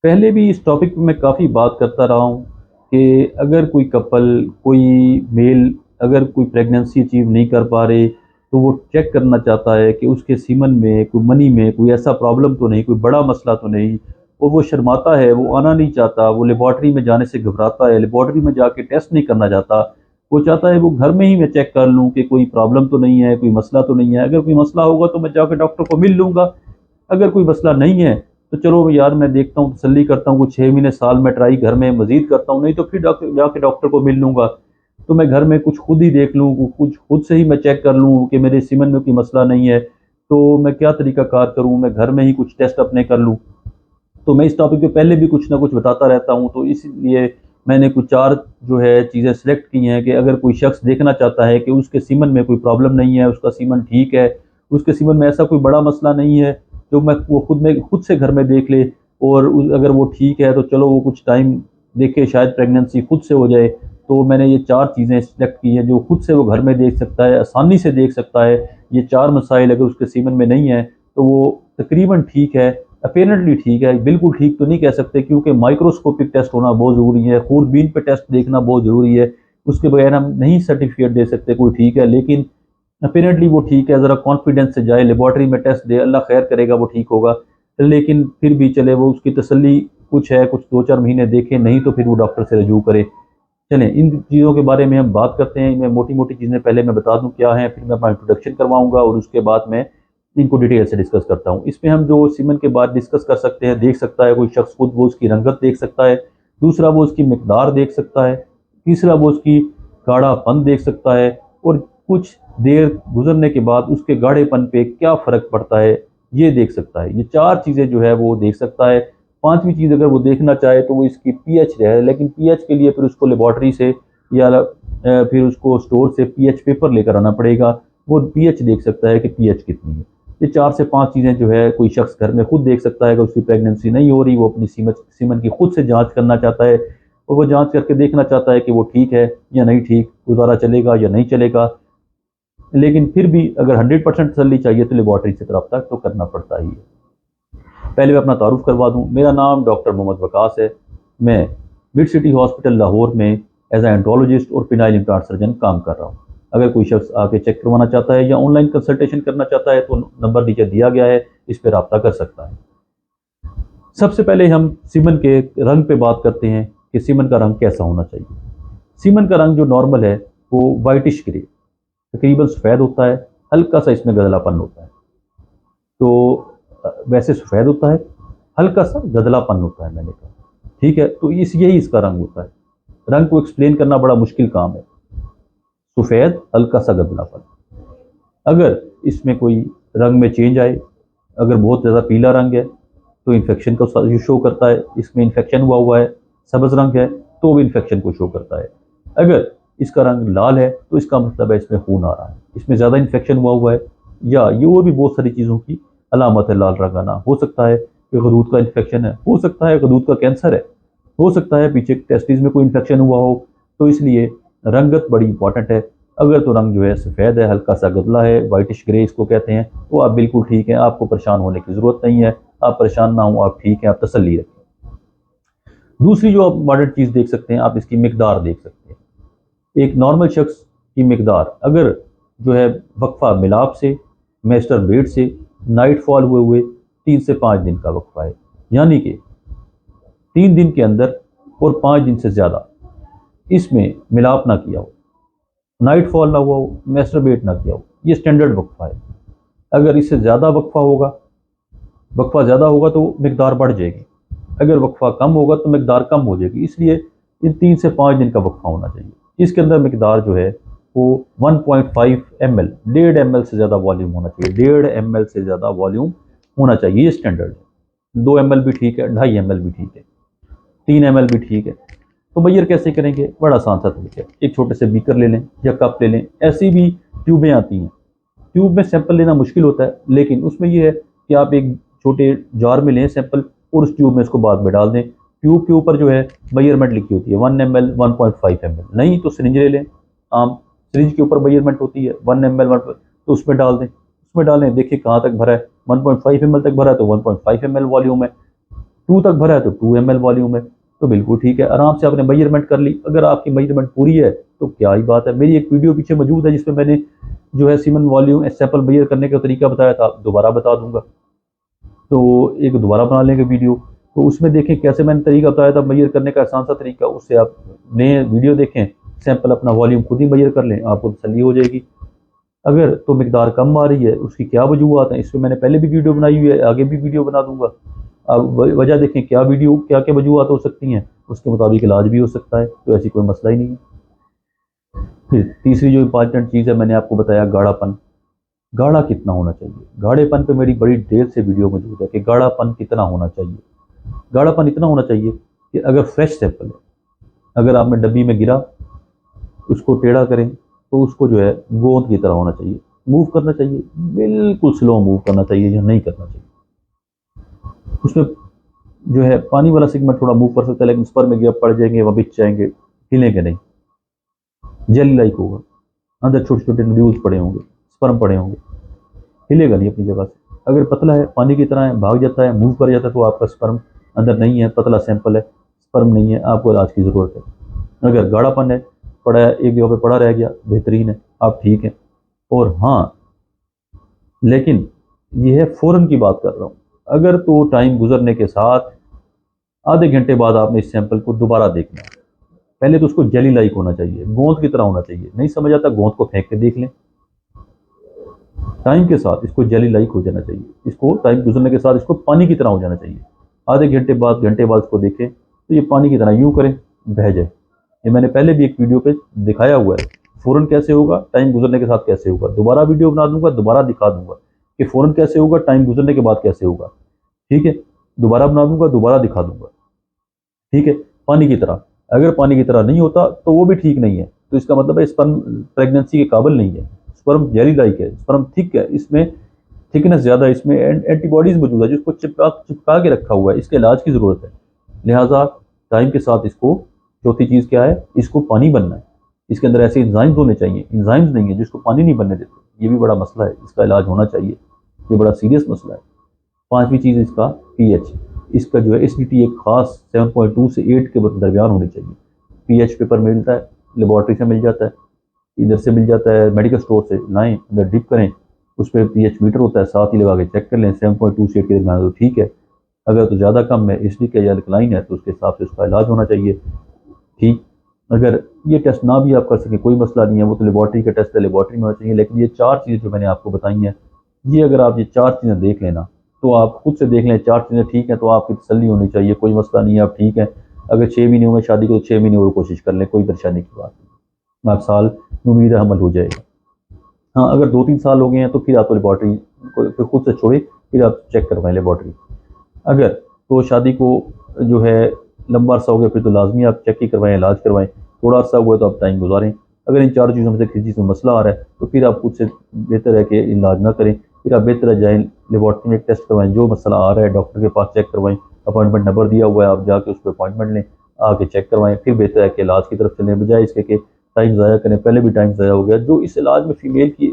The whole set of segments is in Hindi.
पहले भी इस टॉपिक पे मैं काफ़ी बात करता रहा हूँ कि अगर कोई कपल, कोई मेल अगर कोई प्रेगनेंसी अचीव नहीं कर पा रहे, तो वो चेक करना चाहता है कि उसके सीमन में, कोई मनी में कोई ऐसा प्रॉब्लम तो नहीं, कोई बड़ा मसला तो नहीं, और वो शर्माता है, वो आना नहीं चाहता, वो लेबॉर्ट्री में जाने से घबराता है, लेबॉर्ट्री में जाके टेस्ट नहीं करना चाहता। वो चाहता है वो घर में ही मैं चेक कर लूँ कि कोई प्रॉब्लम तो नहीं है, कोई मसला तो नहीं है, अगर कोई मसला होगा तो मैं जाकर डॉक्टर को मिल लूँगा, अगर कोई मसला नहीं है तो चलो यार मैं देखता हूँ, तसल्ली करता हूँ, कुछ 6 महीने साल में ट्राई घर में मजीद करता हूँ, नहीं तो फिर डॉक्टर जाके डॉक्टर को मिल लूँगा। तो मैं घर में कुछ खुद ही देख लूँ, कुछ खुद से ही मैं चेक कर लूँ कि मेरे सीमन में कोई मसला नहीं है, तो मैं क्या तरीका कार करूँ, मैं घर में ही कुछ टेस्ट अपने कर लूँ। तो मैं इस टॉपिक पे पहले भी कुछ ना कुछ बताता रहता हूँ, तो इसलिए मैंने कुछ 4 जो है चीज़ें सेलेक्ट की हैं कि अगर कोई शख्स देखना चाहता है कि उसके सीमन में कोई प्रॉब्लम नहीं है, उसका सीमन ठीक है, उसके सीमन में ऐसा कोई बड़ा मसला नहीं है, जो मैं वो खुद से घर में देख ले, और अगर वो ठीक है तो चलो वो कुछ टाइम देखे, शायद प्रेगनेंसी खुद से हो जाए। तो मैंने ये 4 चीज़ें सेलेक्ट की हैं जो खुद से वो घर में देख सकता है, आसानी से देख सकता है। ये 4 मसाइल अगर उसके सीमन में नहीं है तो वो तकरीबन ठीक है, अपेरेंटली ठीक है, बिल्कुल ठीक तो नहीं कह सकते, क्योंकि माइक्रोस्कोपिक टेस्ट होना बहुत ज़रूरी है, खूनबीन पे टेस्ट देखना बहुत ज़रूरी है, उसके बगैर हम नहीं सर्टिफिकेट दे सकते कोई ठीक है, लेकिन अपेरेंटली वो ठीक है, ज़रा कॉन्फिडेंस से जाए, लेबॉर्ट्री में टेस्ट दे, अल्लाह खैर करेगा वो ठीक होगा। लेकिन फिर भी चले, वो उसकी तसल्ली कुछ है, कुछ 2-4 महीने देखे, नहीं तो फिर वो डॉक्टर से रजू करे। चलें इन चीज़ों के बारे में हम बात करते हैं। इनमें मोटी मोटी चीज़ें पहले मैं बता दूं क्या है, फिर मैं अपना इंट्रोडक्शन करवाऊंगा और उसके बाद मैं इनको डिटेल से डिस्कस करता हूँ। इसमें हम जो सीमन के बाद डिस्कस कर सकते हैं, देख सकता है कोई शख्स खुद, वो उसकी रंगत देख सकता है, दूसरा वो उसकी मकदार देख सकता है, तीसरा वो उसकी गाढ़ापन देख सकता है, और कुछ देर गुजरने के बाद उसके गाढ़ेपन पे क्या फ़र्क पड़ता है ये देख सकता है। ये 4 चीज़ें जो है वो देख सकता है। पांचवी चीज़ अगर वो देखना चाहे तो वो इसकी पीएच है, लेकिन पीएच के लिए फिर उसको लेबॉर्ट्री से या फिर उसको स्टोर से पीएच पेपर लेकर आना पड़ेगा। वो पीएच देख सकता है कि पीएच कितनी है। ये 4 से 5 चीज़ें जो है कोई शख्स घर में खुद देख सकता है कि उसकी प्रेगनेंसी नहीं हो रही, वो अपनी सीमन की खुद से जांच करना चाहता है, और वो जांच करके देखना चाहता है कि वो ठीक है या नहीं ठीक, गुजारा चलेगा या नहीं चलेगा। लेकिन फिर भी अगर 100% तसल्ली चाहिए तो लेबॉर्ट्री से रब्ता तो करना पड़ता ही है। पहले मैं अपना तारुफ करवा दूं, मेरा नाम डॉक्टर मोहम्मद वकास है। मैं मिड सिटी हॉस्पिटल लाहौर में एज ए एंटोलॉजिस्ट और पिनाइल इम्प्लांट सर्जन काम कर रहा हूँ। अगर कोई शख्स आके चेक करवाना चाहता है या ऑनलाइन कंसल्टेशन करना चाहता है तो नंबर नीचे दिया गया है, इस पर रब्ता कर सकता है। सबसे पहले हम सीमन के रंग पे बात करते हैं कि सीमन का रंग कैसा होना चाहिए। सीमन का रंग जो नॉर्मल है वो वाइटिश ग्रे, तकरीबन सफ़ेद होता है, हल्का सा इसमें गदलापन होता है। तो वैसे सफ़ेद होता है, हल्का सा गदलापन होता है, मैंने कहा ठीक है। तो यही इसका रंग होता है। रंग को एक्सप्लेन करना बड़ा मुश्किल काम है। सफ़ेद, हल्का सा गदलापन। अगर इसमें कोई रंग में चेंज आए, अगर बहुत ज़्यादा पीला रंग है तो इन्फेक्शन को शो करता है, इसमें इन्फेक्शन हुआ है। सब्ज़ रंग है तो भी इन्फेक्शन को शो करता है। अगर इसका रंग लाल है तो इसका मतलब है इसमें खून आ रहा है, इसमें ज़्यादा इन्फेक्शन हुआ है, या ये और भी बहुत सारी चीज़ों की अलामत है लाल रंग आना। हो सकता है कि गदूद का इन्फेक्शन है, हो सकता है गदूद का कैंसर है, हो सकता है पीछे टेस्टिस में कोई इन्फेक्शन हुआ हो। तो इसलिए रंगत बड़ी इंपॉर्टेंट है। अगर तो रंग जो है सफ़ेद है, हल्का सा गदला है, वाइटिश ग्रे इसको कहते हैं, तो आप बिल्कुल ठीक हैं, आपको परेशान होने की ज़रूरत नहीं है। आप परेशान ना हो, आप ठीक हैं, आप तसल्ली रखें। दूसरी जो आप मॉडर्न चीज़ देख सकते हैं, आप इसकी मकदार देख सकते हैं। एक नॉर्मल शख्स की मकदार अगर जो है वक्फा मिलाप से, मेस्टर बेड से, नाइट फॉल हुए 3 से 5 दिन का वक्फा है, यानी कि 3 दिन के अंदर और 5 दिन से ज़्यादा इसमें मिलाप ना किया हो, नाइट फॉल ना हुआ हो, मैस्टरबेट ना किया हो, ये स्टैंडर्ड वक्फा है। अगर इससे ज़्यादा वक्फा ज़्यादा होगा तो मकदार बढ़ जाएगी, अगर वक्फा कम होगा तो मकदार कम हो जाएगी। इसलिए इन 3 से 5 दिन का वक्फा होना चाहिए। इसके अंदर मकदार जो है वो 1.5 ml, 1.5 ml से ज़्यादा वॉल्यूम होना चाहिए, 1.5 ml से ज़्यादा वॉल्यूम होना चाहिए, ये स्टैंडर्ड है। 2 ml भी ठीक है, 2.5 ml भी ठीक है, 3 ml भी ठीक है। तो मैयर कैसे करेंगे, बड़ा आसान सा तरीका है। एक छोटे से बीकर ले लें या कप ले लें, ऐसी भी ट्यूबें आती हैं। ट्यूब में सैंपल लेना मुश्किल होता है, लेकिन उसमें यह है कि आप एक छोटे जार में लें सैंपल और उस ट्यूब में इसको बाद में डाल दें। ट्यूब के ऊपर जो है मेजरमेंट लिखी होती है 1 ml, 1.5 ml, नहीं तो सिरिंज ले लें। आम सिरिंज के ऊपर मेजरमेंट होती है 1 ml, 1, तो उसमें डाल दें। उसमें डालें, देखिए कहाँ तक भरा है, 1.5 ml तक भरा है तो 1.5 ml वॉल्यूम है। 2 तक भरा है तो 2 ml वॉल्यूम है, तो बिल्कुल ठीक है, आराम से आपने मेजरमेंट कर ली। अगर आपकी मेजरमेंट पूरी है तो क्या ही बात है। मेरी एक वीडियो पीछे मौजूद है जिसमें मैंने जो है सीमन वॉल्यूम सैंपल मेजर करने का तरीका बताया था, दोबारा बता दूंगा, तो एक दोबारा बना लेंगे वीडियो। तो उसमें देखें कैसे मैंने तरीका बताया था मेजर करने का, आसान सा तरीका, उससे आप नए वीडियो देखें, सैंपल अपना वॉल्यूम खुद ही मेजर कर लें, आपको तसल्ली हो जाएगी। अगर तो मिकदार कम आ रही है, उसकी क्या वजूहत हैं, इसमें मैंने पहले भी वीडियो बनाई हुई है, आगे भी वीडियो बना दूंगा। अब वजह देखें क्या वीडियो क्या क्या वजूहत हो सकती हैं, उसके मुताबिक इलाज भी हो सकता है, तो ऐसी कोई मसला ही नहीं है। फिर तीसरी जो इंपॉर्टेंट चीज़ है, मैंने आपको बताया गाढ़ापन। गाढ़ा कितना होना चाहिए, गाढ़ेपन पे मेरी बड़ी देर से वीडियो मौजूद है कि गाढ़ापन कितना होना चाहिए। गाढ़ापन इतना होना चाहिए कि अगर फ्रेश सैंपल है, अगर आपने डब्बी में गिरा, उसको टेढ़ा करें तो उसको जो है गोंद की तरह होना चाहिए, मूव करना चाहिए, बिल्कुल स्लो मूव करना चाहिए या नहीं करना चाहिए। उसमें जो है पानी वाला सेगमेंट थोड़ा मूव कर सकता है, लेकिन उस पर में गिर पड़ जाएंगे, वह बिछ जाएंगे, हिलेंगे नहीं, जेली लाइक होगा, अंदर छोटे छोटे नड्यूल्स पड़े होंगे, स्पर्म पड़े होंगे, हिलेगा नहीं अपनी जगह से। अगर पतला है, पानी की तरह है, भाग जाता है, मूव कर जाता है, तो आपका स्पर्म अंदर नहीं है, पतला सैंपल है, स्पर्म नहीं है, आपको इलाज की ज़रूरत है। अगर गाढ़ापन है, पड़ा है एक जगह पे पड़ा रह गया, बेहतरीन है, आप ठीक है। और हाँ, लेकिन यह है फ़ौरन की बात कर रहा हूँ, अगर तो टाइम गुजरने के साथ आधे घंटे बाद आपने इस सैंपल को दोबारा देखना है, पहले तो उसको जेली लाइक होना चाहिए, गोंद की तरह होना चाहिए। नहीं समझ आता, गोंद को फेंक के देख लें। टाइम के साथ इसको जेली लाइक हो जाना चाहिए, इसको टाइम गुजरने के साथ इसको पानी की तरह हो जाना चाहिए। आधे घंटे बाद इसको देखें तो ये पानी की तरह यूं करें, बह जाए। ये मैंने पहले भी एक वीडियो पे दिखाया हुआ है, फ़ौरन कैसे होगा, टाइम गुजरने के साथ कैसे होगा। दोबारा वीडियो बना दूंगा, दोबारा दिखा दूंगा कि फ़ौरन कैसे होगा, टाइम गुजरने के बाद कैसे होगा, ठीक है। दोबारा बना दूंगा, दोबारा दिखा दूंगा, ठीक है। पानी की तरह, अगर पानी की तरह नहीं होता तो वो भी ठीक नहीं है, तो इसका मतलब है स्पर्म प्रेगनेंसी के काबिल नहीं है। स्पर्म जेली लाइक है, स्पर्म थिक है, इसमें थिकनेस ज़्यादा है, इसमें एंटीबॉडीज़ मौजूद है जिसको चिपका चिपका के रखा हुआ है, इसके इलाज की ज़रूरत है। लिहाजा टाइम के साथ इसको, चौथी चीज़ क्या है, इसको पानी बनना है, इसके अंदर ऐसे इंजाइम्स होने चाहिए, इंजाइम्स नहीं है जिसको पानी नहीं बनने देते, ये भी बड़ा मसला है, इसका इलाज होना चाहिए, ये बड़ा सीरियस मसला है। पांचवी चीज़ इसका पीएच, इसका जो है एसिडिटी एक खास 7.2 से 8 के दरमियान होनी चाहिए। पीएच पेपर मिलता है, लेबॉर्ट्री से मिल जाता है, इधर से मिल जाता है, मेडिकल स्टोर से लाएं, अंदर डिप करें, उस पर पीएच मीटर होता है, साथ ही लगा के चेक कर लें, 7.2 से 8 के दरमियान तो ठीक है। अगर तो ज़्यादा कम है, एसिडिक या अल्कलाइन है, तो उसके हिसाब से उसका इलाज होना चाहिए, ठीक। अगर ये टेस्ट ना भी आप कर सकें, कोई मसला नहीं है, वो तो लेबॉर्ट्री का टेस्ट है, लेबॉर्ट्री में होना चाहिए। लेकिन ये 4 चीज़ें जो मैंने आपको बताई हैं, ये अगर आप ये 4 चीज़ें देख लेना, तो आप खुद से देख लें 4 चीज़ें ठीक हैं, तो आपकी तसल्ली होनी चाहिए, कोई मसला नहीं है, आप ठीक है। अगर 6 महीने हुए शादी को, तो 6 महीने और कोशिश कर लें, कोई परेशानी की बात नहीं, आप साल में उम्मीद है हमल हो जाएगा। हाँ, अगर 2-3 साल हो गए हैं तो फिर आप तो लेबॉर्ट्री को खुद से छोड़े, फिर आप चेक करवाएं लेबॉर्ट्री। अगर तो शादी को जो है लंबा अरसा हो गया, फिर तो लाजमी आप चेक ही करवाएं, इलाज करवाएं। थोड़ा अरसा हुआ है तो आप टाइम गुजारें। अगर इन 4 चीज़ों में से किसी चीज़ में मसला आ रहा है, तो फिर आप खुद से बेहतर है कि इलाज ना करें, फिर आप बेहतर है जाएँ लेबॉर्ट्री में एक टेस्ट करवाएं, जो मसला आ रहा है डॉक्टर के पास चेक करवाएं, अपॉइंटमेंट नंबर दिया हुआ है, आप जाके उस पर अपॉइंटमेंट लें, आके चेक करवाएं, फिर बेहतर है कि इलाज की तरफ चलें, बजाय इसके कि टाइम ज़ाया करें। पहले भी टाइम ज़ाया हो गया। जो इस इलाज में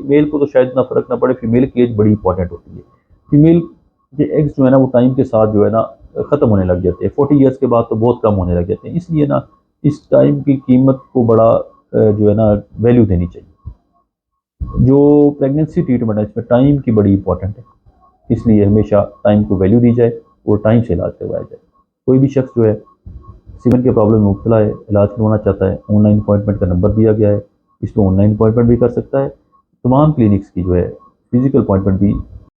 मेल को तो शायद इतना फ़र्क ना पड़े, फीमेल की एज बड़ी इंपॉर्टेंट होती है। फीमेल के एग्स जो है ना, वो टाइम के साथ जो है ना ख़त्म होने लग जाते हैं, 40 ईयर्स के बाद तो बहुत कम होने लग जाते हैं। इसलिए ना इस टाइम की कीमत को बड़ा जो है ना वैल्यू देनी चाहिए। जो प्रेगनेंसी ट्रीटमेंट है, इसमें टाइम की बड़ी इंपॉर्टेंट है, इसलिए हमेशा टाइम को वैल्यू दी जाए और टाइम से इलाज करवाया जाए। कोई भी शख्स जो है सीमन के प्रॉब्लम में मुब्तला है, इलाज करवाना चाहता है, ऑनलाइन अपॉइंटमेंट का नंबर दिया गया है, इस पर ऑनलाइन अपॉइंटमेंट भी कर सकता है। तमाम क्लिनिक्स की जो है फिजिकल अपॉइंटमेंट भी